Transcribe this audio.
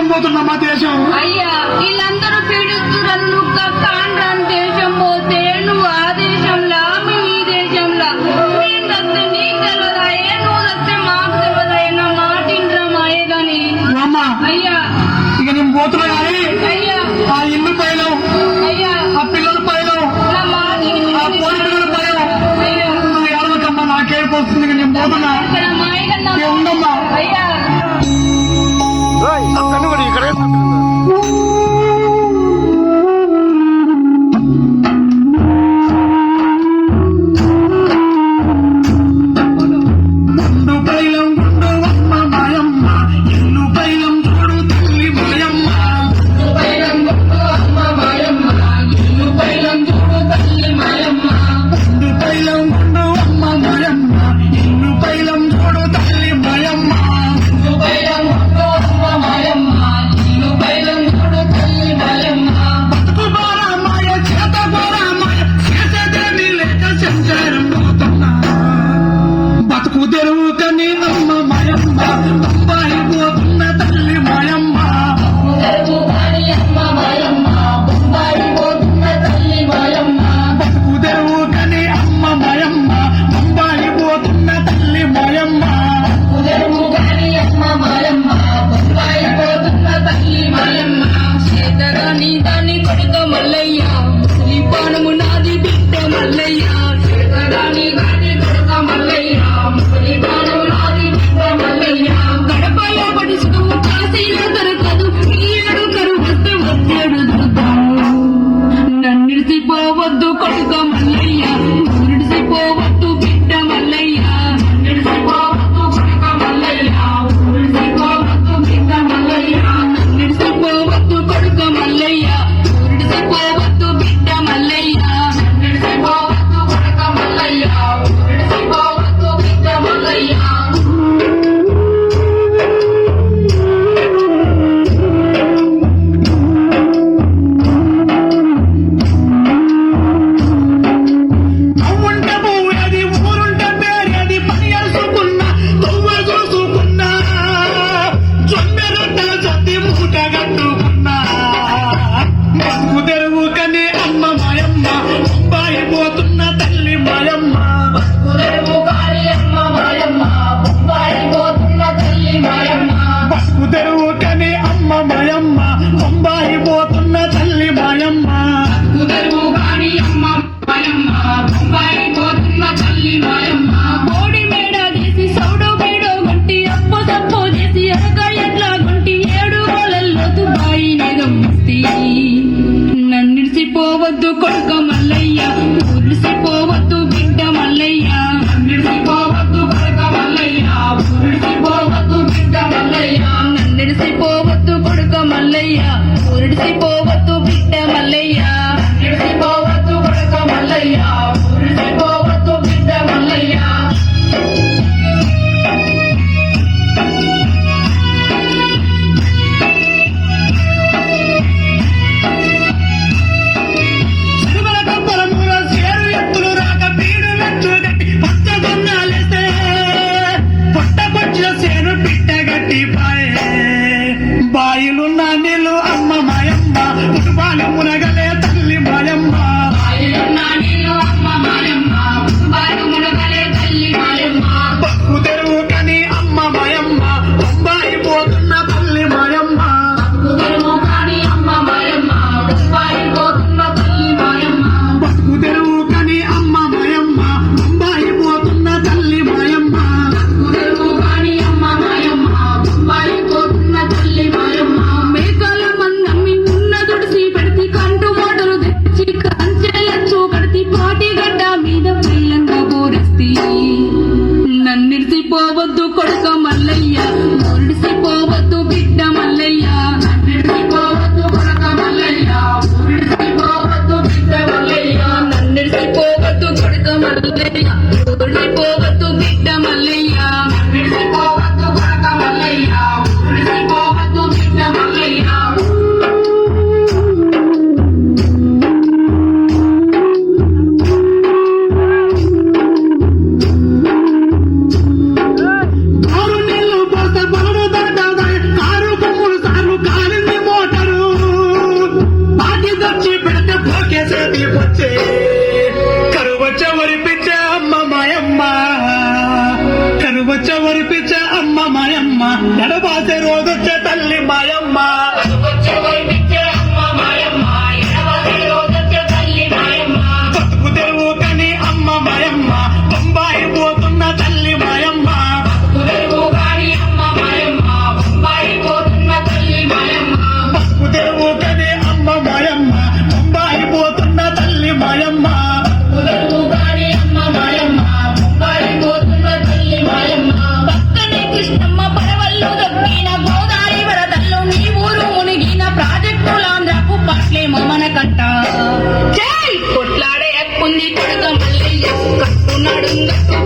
పోతున్నా దేశం అయ్యా వీళ్ళందరూ పీడిస్తున్నారు కాండ్రాన్ దేశం పోతే నువ్వు ఆ దేశంలో మేము ఈ దేశంలో మేము వస్తే నీకు తెలియదాయే నువ్వు వస్తే మాకు తెలియదాయే నా మాట ఇంట్రమాయే గాని అయ్యా ఇక నేను పోతున్నా కానీ అయ్యా ఆ ఇల్లు పైన అయ్యా ఆ పిల్లల పైన నా మాట ఆ పోలి పిల్లల పైన నువ్వు ఎవరికమ్మా నాకేపు వస్తుంది నేను పోతున్నా ఉండమ్మా అయ్యా ఇక్కడే నన్నిడిసిపోవద్దు కొడుక మల్లయ్య ఊరిసిపోవద్దు బిడ్డ మల్లయ్య నన్నిడిసిపోవద్దు కొడుక మల్లయ్య ఊరిసిపోవద్దు బిడ్డ మల్లయ్య నన్నిడిసిపోవద్దు కొడుక మల్లయ్య ఊరిసిపోవద్దు బిడ్డ మల్లయ్య నన్నిడిసిపోవద్దు కొడుక మల్లయ్య ఊరిసిపోవద్దు బిడ్డ మల్లయ్య బాయిలున్న నీళ్ళు అమ్మ మాయమ్మ ఉటుబాలు మునగలే తల్లి మాయమ్మ బతుకు తెరువు కని అమ్మ మాయమ్మ పాసే రోజొచ్చే తల్లి మాయమ్మ బతుకు తెరువు కని అమ్మ మాయమ్మ బొంబాయి పోతున్న తల్లి మాయమ్మ బతుకు తెరువు కని అమ్మ మాయమ్మ బొంబాయి పోతున్న తల్లి మాయమ్మ పక్కనే కృష్ణమ్మ పడవల్లో దొక్కిన గోదావరి వరదల్లో నీ ఊరు మునిగిన ప్రాజెక్టులాంధ్రకు పట్లేమో మనకంట కొట్లాడే ఎక్కుంది కొడుక మళ్ళీ కట్టు నడుంగట్టు